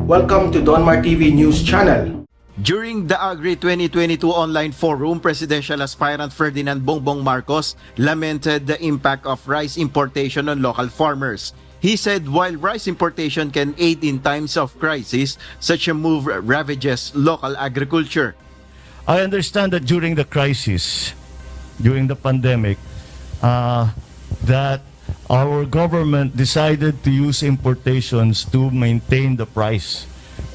Welcome to Donmar TV News Channel. During the Agri 2022 online forum, presidential aspirant Ferdinand Bongbong Marcos lamented the impact of rice importation on local farmers. He said while rice importation can aid in times of crisis, such a move ravages local agriculture. I understand that during the crisis, during the pandemic, that our government decided to use importations to maintain the price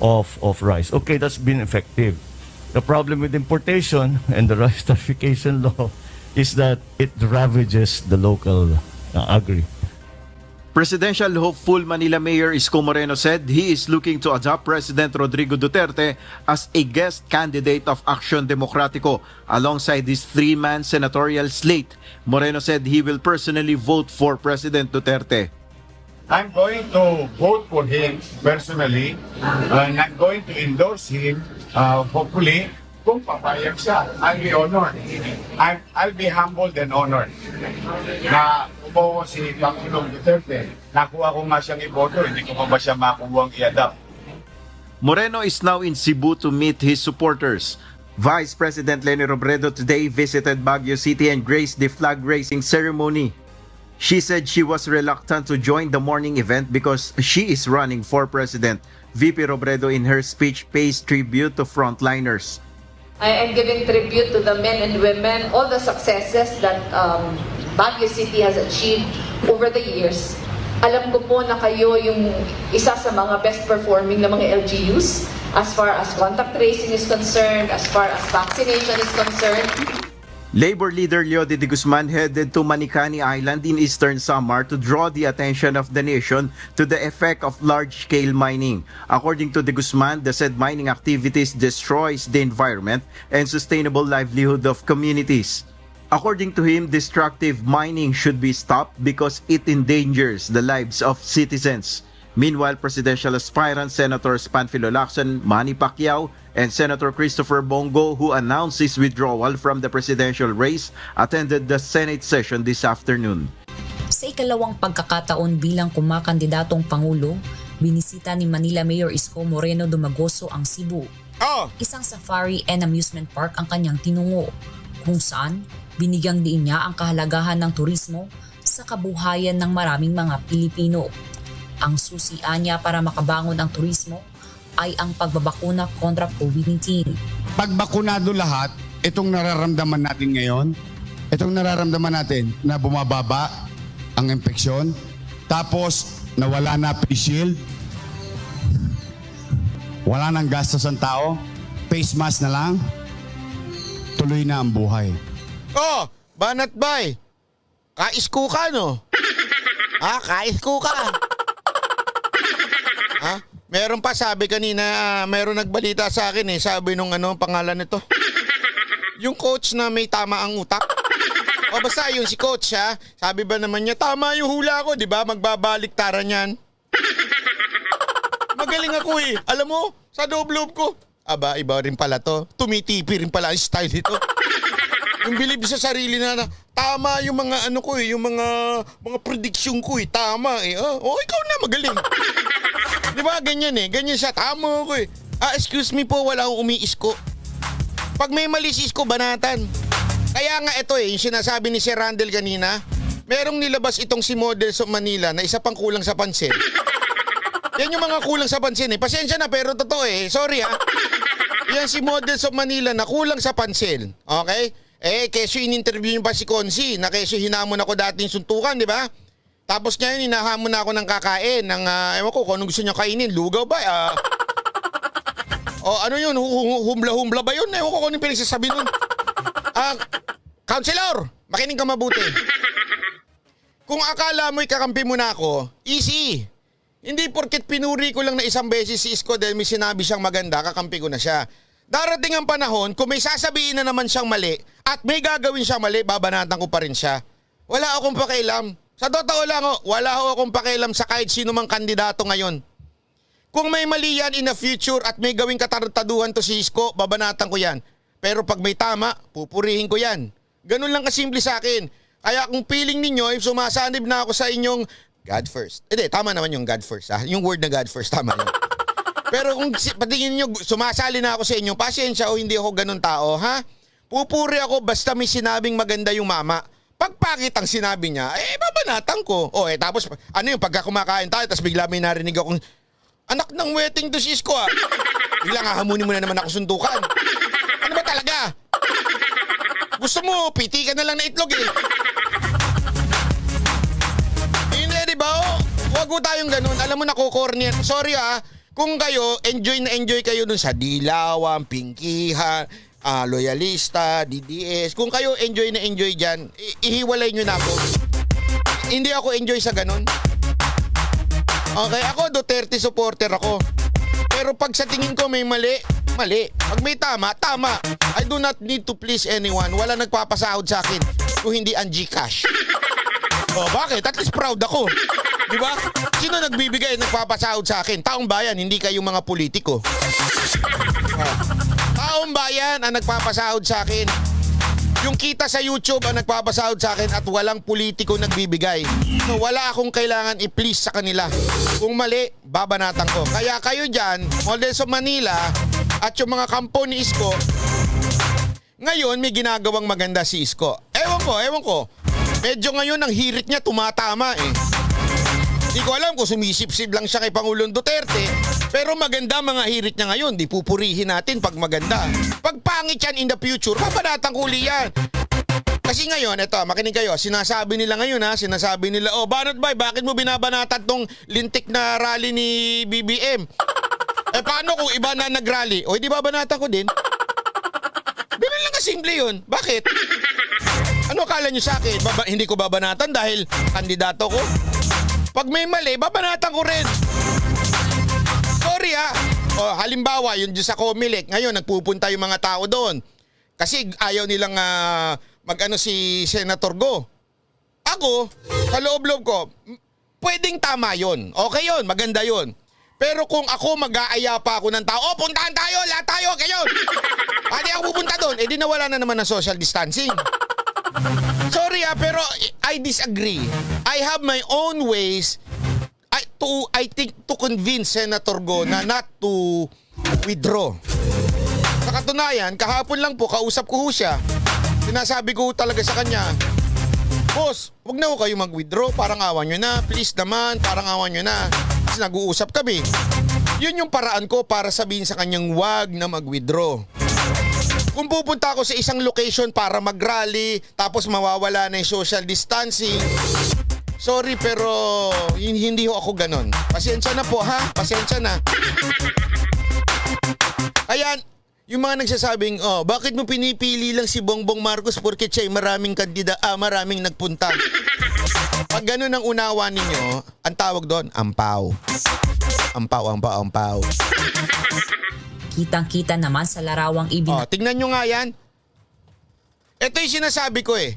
of rice. Okay, that's been effective. The problem with importation and the rice tarification law is that it ravages the local agri. Presidential hopeful Manila Mayor Isko Moreno said he is looking to adopt President Rodrigo Duterte as a guest candidate of Action Democratico alongside his three-man senatorial slate. Moreno said he will personally vote for President Duterte. I'm going to vote for him personally and I'm going to endorse him hopefully kung papayag siya. I'll be honored. I'll be humbled and honored na umuha si Pangulong Duterte. Nakuha ko nga siyang iboto, hindi ko pa ba siya makuha ang i-adapt. Moreno is now in Cebu to meet his supporters. Vice President Leni Robredo today visited Baguio City and graced the flag raising ceremony. She said she was reluctant to join the morning event because she is running for president. VP Robredo in her speech pays tribute to frontliners. I am giving tribute to the men and women, all the successes that Baguio City has achieved over the years. Alam ko po na kayo yung isa sa mga best performing na mga LGUs as far as contact tracing is concerned, as far as vaccination is concerned. Labor leader Leody de Guzman headed to Manicani Island in eastern Samar to draw the attention of the nation to the effect of large-scale mining. According to de Guzman, the said mining activities destroys the environment and sustainable livelihood of communities. According to him, destructive mining should be stopped because it endangers the lives of citizens. Meanwhile, presidential aspirant Senators Panfilo Lacson, Manny Pacquiao, and Senator Christopher Bongo, who announced his withdrawal from the presidential race, attended the Senate session this afternoon. Sa ikalawang pagkakataon bilang kumakandidatong Pangulo, binisita ni Manila Mayor Isko Moreno Dumagoso ang Cebu. Isang safari and amusement park ang kanyang tinungo, kung saan binigyang diin niya ang kahalagahan ng turismo sa kabuhayan ng maraming mga Pilipino. Ang susian niya para makabangon ang turismo ay ang pagbabakuna kontra COVID-19. Pag bakunado lahat, itong nararamdaman natin ngayon, itong nararamdaman natin na bumababa ang infeksyon, tapos nawala na face shield, wala nang gastos ang tao, face mask na lang, tuloy na ang buhay. Oh, banat bay. Kaisko ka, no? Kaisko ka. Meron pa sabi kanina, meron nagbalita sa akin sabi nung pangalan nito. Yung coach na may tama ang utak. O basta yun si coach sabi ba naman niya, tama yung hula ko, di ba? Magbabaliktaran yan. Magaling ako Alam mo, sa loob-loob ko, aba, iba rin pala to. Tumitipi rin pala ang style ito. Yung bilib sa sarili na tama yung mga ko yung mga prediction ko tama ikaw na magaling. Di ba ganyan ganyan siya, tama ko excuse me po, wala akong umiisko. Pag may mali si isko, banatan. Kaya nga ito yung sinasabi ni Sir Randel kanina, merong nilabas itong si Models of Manila na isa pang kulang sa pansin. Yan yung mga kulang sa pansin Pasensya na pero totoo sorry Yan si Models of Manila na kulang sa pansin. Okay? Keso in-interview niyo pa si Consi, na keso hinamon ako dating suntukan, di ba? Tapos ngayon, hinahamon na ako ng kakain, ng, ewan ko, kung anong gusto niya kainin, lugaw ba? Ano yun, humla-humla ba yun? Ewan ko kung anong pinagsasabi nun. Counselor, makinig ka mabuti. Kung akala mo'y kakampi mo na ako, easy. Hindi porket pinuri ko lang na isang beses si Isko dahil may sinabi siyang maganda, kakampi ko na siya. Darating ang panahon, kung may sasabihin na naman siyang mali at may gagawin siyang mali, babanatan ko pa rin siya. Wala akong pakialam. Sa totoo lang, wala akong pakialam sa kahit sino mang kandidato ngayon. Kung may mali yan in the future at may gawing katartaduhan to si Isko, babanatan ko yan. Pero pag may tama, pupurihin ko yan. Ganun lang kasimple sa akin. Kaya kung feeling ninyo, if sumasanib na ako sa inyong God first. Tama naman yung God first. Yung word na God first, tama yun. Pero kung patingin nyo, sumasali na ako sa inyo, pasensya o hindi ako ganun tao, ha? Pupuri ako basta may sinabing maganda yung mama. Pag pangit ang sinabi niya, babanatan ko. Tapos, ano yung pagka kumakain tayo, tapos bigla may narinig akong, anak ng wedding to sis ko, ah. Bigla nga, hamunin mo na naman ako suntukan. Ano ba talaga? Gusto mo, piti ka na lang na itlog, eh. Hindi, di ba? Huwag mo tayong ganun. Alam mo, nakukornian. Sorry, kung kayo, enjoy na enjoy kayo dun sa Dilawan, Pinkihan, Loyalista, DDS. Kung kayo enjoy na enjoy dyan, ihiwalay nyo na ako. Hindi ako enjoy sa ganun. Okay, ako Duterte supporter ako. Pero pag sa tingin ko may mali, mali. Pag may tama, tama. I do not need to please anyone. Wala nagpapasahod sa akin kung hindi ang GCash. Bakit? At least proud ako. Di ba? Sino nagbibigay, nagpapasahod sa akin? Taong bayan, hindi kayong mga politiko. Taong bayan ang nagpapasahod sa akin. Yung kita sa YouTube ang nagpapasahod sa akin at walang politiko nagbibigay. So, wala akong kailangan i-please sa kanila. Kung mali, babanatan ko. Kaya kayo dyan, Models of Manila at yung mga kampo ni Isko, ngayon may ginagawang maganda si Isko. Ewan ko. Medyo ngayon ang hirit niya tumatama eh. Hindi ko alam kung sumisip-sip lang siya kay Pangulong Duterte. Pero maganda mga hirit niya ngayon. Di pupurihin natin pag maganda. Pag pangit yan in the future, papanatang huli yan. Kasi ngayon, eto, makinig kayo. Sinasabi nila ngayon sinasabi nila, Banat Bay, bakit mo binabanatan tong lintik na rally ni BBM? Paano kung iba na nag-rally? Di babanatan ko din. Ganun lang kasimple yun. Bakit? Ano akala nyo sa akin? Hindi ko babanatan dahil kandidato ko? Pag may mali, babanatan ko rin. Sorry halimbawa, yung sa Comelec, ngayon nagpupunta yung mga tao doon. Kasi ayaw nilang mag-ano si Senator Go. Ako, sa loob-loob ko, pwedeng tama yon. Okay yon, maganda yon. Pero kung ako mag-aaya pa ako ng tao, puntahan tayo, lahat tayo, kayo. Hindi ako pupunta doon, di nawala na naman ng social distancing. Sorry pero I disagree. I have my own ways I think to convince Senator Go na not to withdraw. Sa katunayan, kahapon lang po, kausap ko siya. Sinasabi ko talaga sa kanya, Boss, wag na ho kayo mag-withdraw. Parang awan nyo na. Please naman, parang awan nyo na. Kasi nag-uusap kami. Yun yung paraan ko para sabihin sa kanyang wag na mag-withdraw. Kung pupunta ako sa isang location para mag-rally, tapos mawawala na yung social distancing, sorry pero hindi ho ako ganon. Pasensya na po pasensya na. Kaya yung mga nagsasabing, bakit mo pinipili lang si Bongbong Marcos porque siya maraming maraming nagpunta. Pag ganon ang unawa ninyo, ang tawag doon, ampaw. Ampaw. Kitang-kita naman sa larawang Tingnan nyo nga yan. Ito yung sinasabi ko eh.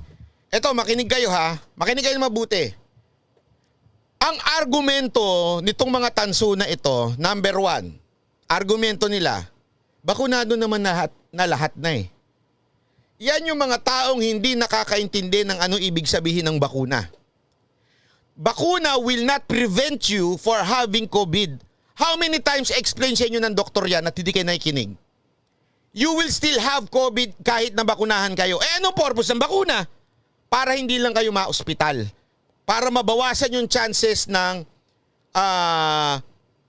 Ito, makinig kayo Makinig kayo mabuti. Ang argumento nitong mga tanso na ito, number 1, argumento nila, bakunado naman na lahat na eh. Yan yung mga taong hindi nakakaintindi ng ano ibig sabihin ng bakuna. Bakuna will not prevent you for having COVID. How many times explain sa inyo ng doktor yan at hindi kayo nakikinig? You will still have COVID kahit na bakunahan kayo. Anong purpose ng bakuna? Para hindi lang kayo ma-ospital. Para mabawasan yung chances ng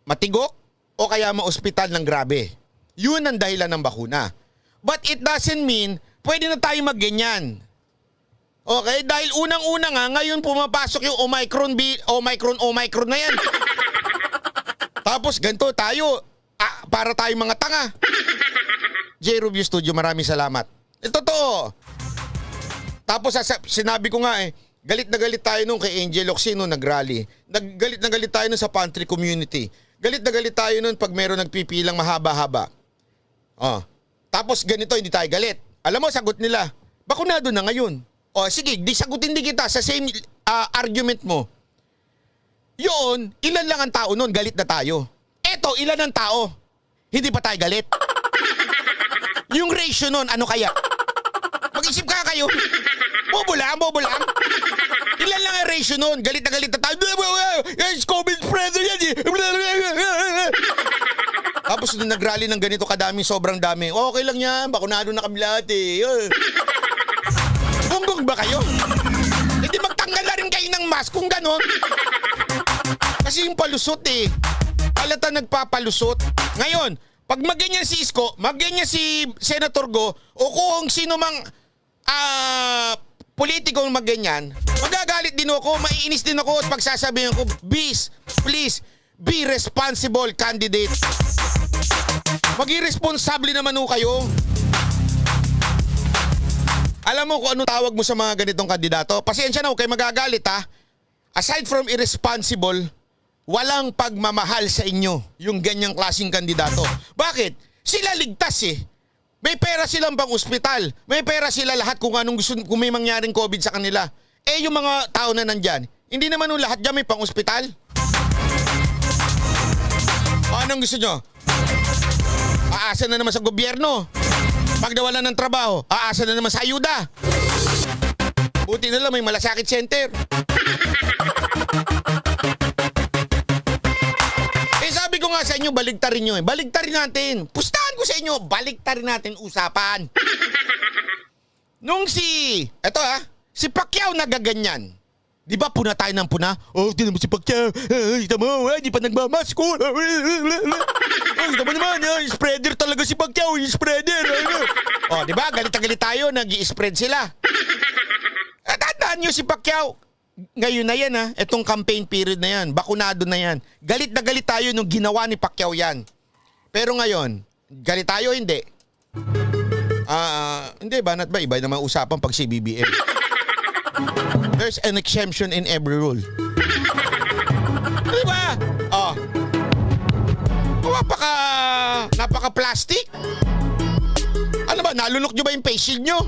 matigok o kaya ma-ospital ng grabe. Yun ang dahilan ng bakuna. But it doesn't mean pwede na tayo magganyan. Okay? Dahil unang-una nga, ngayon pumapasok yung Omicron na yan. Tapos ganito tayo, para tayong mga tanga. J. Rubio Studio, maraming salamat. Totoo. Tapos sinabi ko nga galit na galit tayo nung kay Angel Oxino nag-rally. Galit na galit tayo nung sa pantry community. Galit na galit tayo nung pag meron nagpipilang mahaba-haba. Tapos ganito, hindi tayo galit. Alam mo, sagot nila, bakunado na ngayon. Sige, sagutin din kita sa same argument mo. Yun, ilan lang ang tao nun, galit na tayo. Eto, ilan ang tao, hindi pa tayo galit. Yung ratio nun, ano kaya? Mag-isip kayo. Bobo lang. Ilan lang ang ratio nun, galit na tayo. It's COVID spreader yan. Tapos nung nag-rally ng ganito kadami, sobrang dami. Okay lang yan, bakunado na kami lahat eh. Bunggong ba kayo? Hindi magtanggal na rin kayo ng mask kung ganon. Kasi yung palusot eh. Halata nagpapalusot. Ngayon, pag maganyan si Isko, maganyan si Senator Go, o kung sino mang politikong maganyan, magagalit din ako, maiinis din ako at pagsasabihin ko, please, be responsible candidate. Maging responsable naman ho kayo. Alam mo kung ano tawag mo sa mga ganitong kandidato? Pasensya na, huwag kayo magagalit ha. Aside from irresponsible, walang pagmamahal sa inyo yung ganyang klaseng kandidato. Bakit? Sila ligtas eh. May pera silang pang ospital. May pera sila lahat kung anong gusto, kung may mangyaring COVID sa kanila. Eh yung mga tao na nandyan, hindi naman yung lahat dyan may pang ospital. Anong gusto nyo? Aasa na naman sa gobyerno. Pag nawalan ng trabaho, aasa na naman sa ayuda. Buti na lang may malasakit center. Sabi ko nga sa inyo, baligtarin nyo eh. Baligtarin natin. Pustahan ko sa inyo, baligtarin natin usapan. Nung si Pacquiao nagaganyan. Di ba puna tayo ng puna? Oh, di naman si Pacquiao. Ito mo, di pa nagmamasko. Ito mo naman, spreader talaga si Pacquiao. Spreader. Oh, di ba? Galit na galit tayo, nag-i-spread sila. Tandaan nyo si Pacquiao. Ngayon na yan itong campaign period na yan, bakunado na yan. Galit na galit tayo nung ginawa ni Pacquiao yan. Pero ngayon, galit tayo hindi. Hindi ba? Not ba? Iba naman usapan pag si BBM. There's an exemption in every rule. Di ba? Napaka-plastic. Ano ba? Nalunok nyo ba yung face shield nyo?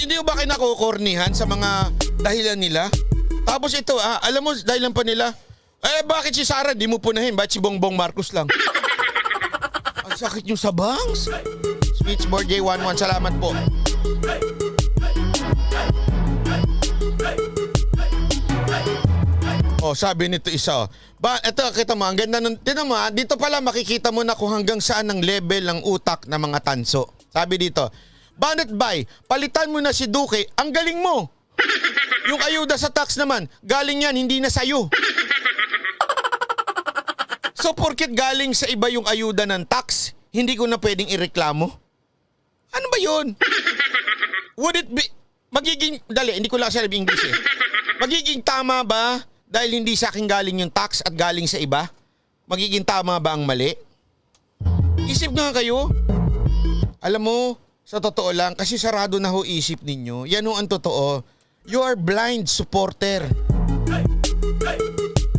Hindi ba kayo nakukornihan sa mga dahilan nila? Tapos ito, alam mo, dahilan pa nila, bakit si Sara di mo punahin? Bakit si Bongbong Marcos lang? Ang sakit yung sa bangs. Switchboard J11, salamat po. Oh, sabi nito isa. Ito, kita mo, ang ganda nun. Tinan mo, dito pala makikita mo na kung hanggang saan ang level ng utak ng mga tanso. Sabi dito, Banat Bay, palitan mo na si Duque, ang galing mo. Yung ayuda sa tax naman, galing yan, hindi na sa'yo. So, porket galing sa iba yung ayuda ng tax, hindi ko na pwedeng ireklamo? Ano ba yun? Would it be, hindi ko lang sabi English eh. Magiging tama ba dahil hindi sa akin galing yung tax at galing sa iba? Magiging tama ba ang mali? Isip nga kayo. Alam mo, sa totoo lang, kasi sarado na ho isip ninyo. Yan ho ang totoo. You are blind supporter.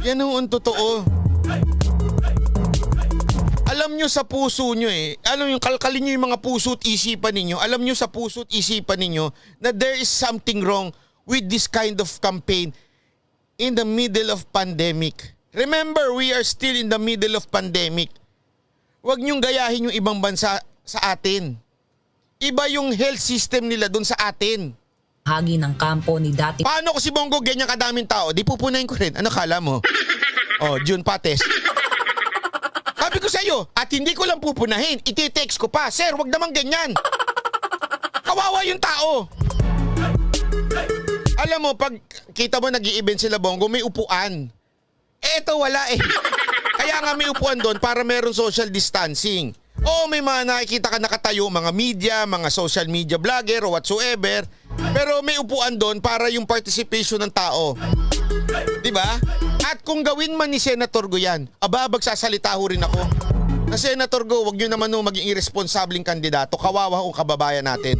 Yan ho ang totoo. Alam nyo sa puso nyo alam nyo, kalkalin nyo yung mga puso at isipan ninyo. Alam nyo sa puso at isipan ninyo na there is something wrong with this kind of campaign in the middle of pandemic. Remember, we are still in the middle of pandemic. Huwag nyong gayahin yung ibang bansa sa atin. Iba yung health system nila dun sa atin. Hagi ng kampo ni dati Paano ko si Bongo ganyan kadaming tao? Di pupunahin ko rin. Ano kala mo? June Pates. Sabi ko sa iyo, at hindi ko lang pupunahin, iti-text ko pa. Sir, wag naman ganyan. Kawawa yung tao. Alam mo, pag kita mo nag-i-event sila Bongo, may upuan. Eto wala eh. Kaya nga may upuan doon para meron social distancing. Oo, may mga nakikita ka nakatayo, mga media, mga social media vlogger o whatsoever. Pero may upuan doon para yung participation ng tao. Diba? At kung gawin man ni Senator Go yan, magsasalita ho rin ako. Na Senator Go, wag nyo naman maging irresponsableng kandidato. Kawawa ho kababayan natin.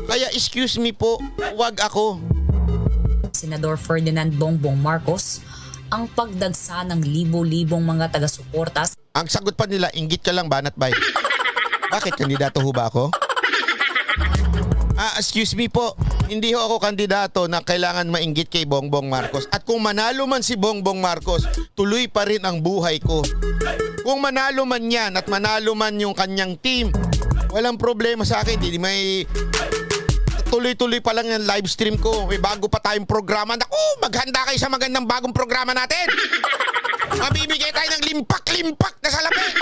Kaya excuse me po, wag ako. Senador Ferdinand Bongbong Marcos ang pagdagsa ng libo-libong mga taga-suporta. Ang sagot pa nila, inggit ka lang, Banat Bay. Bakit? Kandidato ho ba ako? Excuse me po. Hindi ho ako kandidato na kailangan mainggit kay Bongbong Marcos. At kung manalo man si Bongbong Marcos, tuloy pa rin ang buhay ko. Kung manalo man yan at manalo man yung kanyang team, walang problema sa akin. Hindi may Tuloy-tuloy pa lang yung live stream ko. May bago pa tayong programa. Naku, maghanda kayo sa magandang bagong programa natin. Mabibigay tayo ng limpak-limpak na salamin.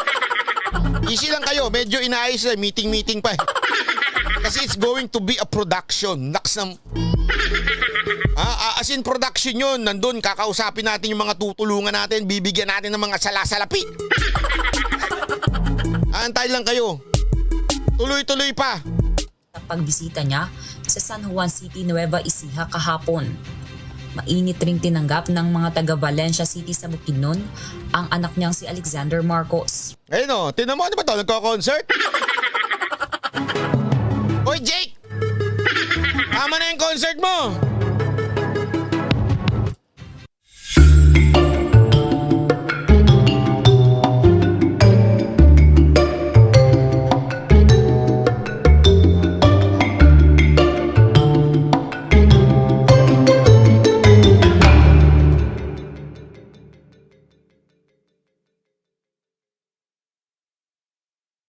Easy lang kayo. Medyo inaayos na. Meeting-meeting pa eh. Kasi it's going to be a production. Naks ng... as in production yun. Nandun, kakausapin natin yung mga tutulungan natin. Bibigyan natin ng mga salasalapi. Antay lang kayo. Tuloy-tuloy pa. Sa pagbisita niya sa San Juan City, Nueva Ecija kahapon. Mainit ring tinanggap ng mga taga Valencia City sa Bukidnon ang anak niyang si Alexander Marcos. Ayun o, tinan mo, ano ba ito? Nagko-concert? Hoy, Jake! Tama na yung concert mo!